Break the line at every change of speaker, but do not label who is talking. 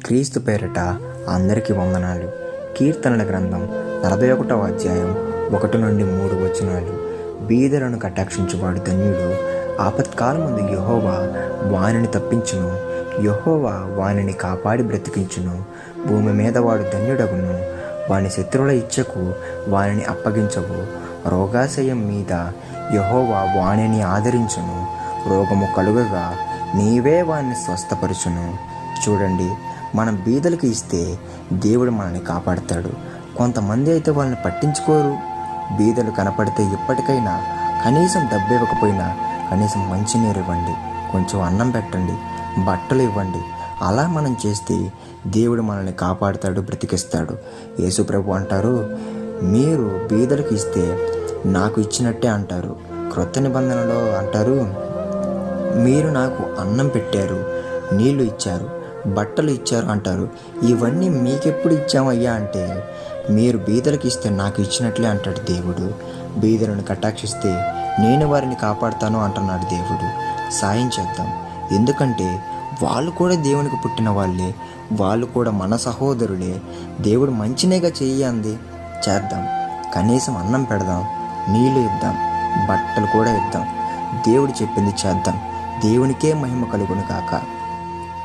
క్రీస్తు పేరిట అందరికీ వందనాలు. కీర్తనల గ్రంథం 41వ అధ్యాయం 1 నుండి 3 వచనాలు. బీదలను కటాక్షించువాడు ధన్యుడు. ఆపత్కాలమందు యెహోవా వానిని తప్పించును. యెహోవా వానిని కాపాడి బ్రతికించును. భూమి మీద వాడు ధన్యుడగును. వాని శత్రువుల ఇచ్చకు వానిని అప్పగించవు. రోగాశయం మీద యెహోవా వానిని ఆదరించును. రోగము కలుగగా నీవే వానిని స్వస్థపరచును. చూడండి, మనం బీదలకు ఇస్తే దేవుడు మనల్ని కాపాడతాడు. కొంతమంది అయితే వాళ్ళని పట్టించుకోరు. బీదలు కనపడితే ఇప్పటికైనా కనీసం డబ్బు ఇవ్వకపోయినా కనీసం మంచినీరు ఇవ్వండి, కొంచెం అన్నం పెట్టండి, బట్టలు ఇవ్వండి. అలా మనం చేస్తే దేవుడు మనల్ని కాపాడుతాడు, బ్రతికిస్తాడు. యేసుప్రభు అంటారు, మీరు బీదలకు ఇస్తే నాకు ఇచ్చినట్టే అంటారు. క్రొత్త నిబంధనలో అంటారు, మీరు నాకు అన్నం పెట్టారు, నీళ్లు ఇచ్చారు, బట్టలు ఇచ్చారు అంటారు. ఇవన్నీ మీకెప్పుడు ఇచ్చామయ్యా అంటే, మీరు బీదలకు ఇస్తే నాకు ఇచ్చినట్లే అంటాడు దేవుడు. బీదలను కటాక్షిస్తే నేను వారిని కాపాడుతాను అంటున్నాడు దేవుడు. సాయం చేద్దాం, ఎందుకంటే వాళ్ళు కూడా దేవునికి పుట్టిన వాళ్ళే, వాళ్ళు కూడా మన సహోదరులే. దేవుడు మంచినేగా చెయ్యంది, చేద్దాం. కనీసం అన్నం పెడదాం, నీళ్ళు ఇద్దాం, బట్టలు కూడా ఇద్దాం. దేవుడు చెప్పింది చేద్దాం. దేవునికే మహిమ కలుగును కాక.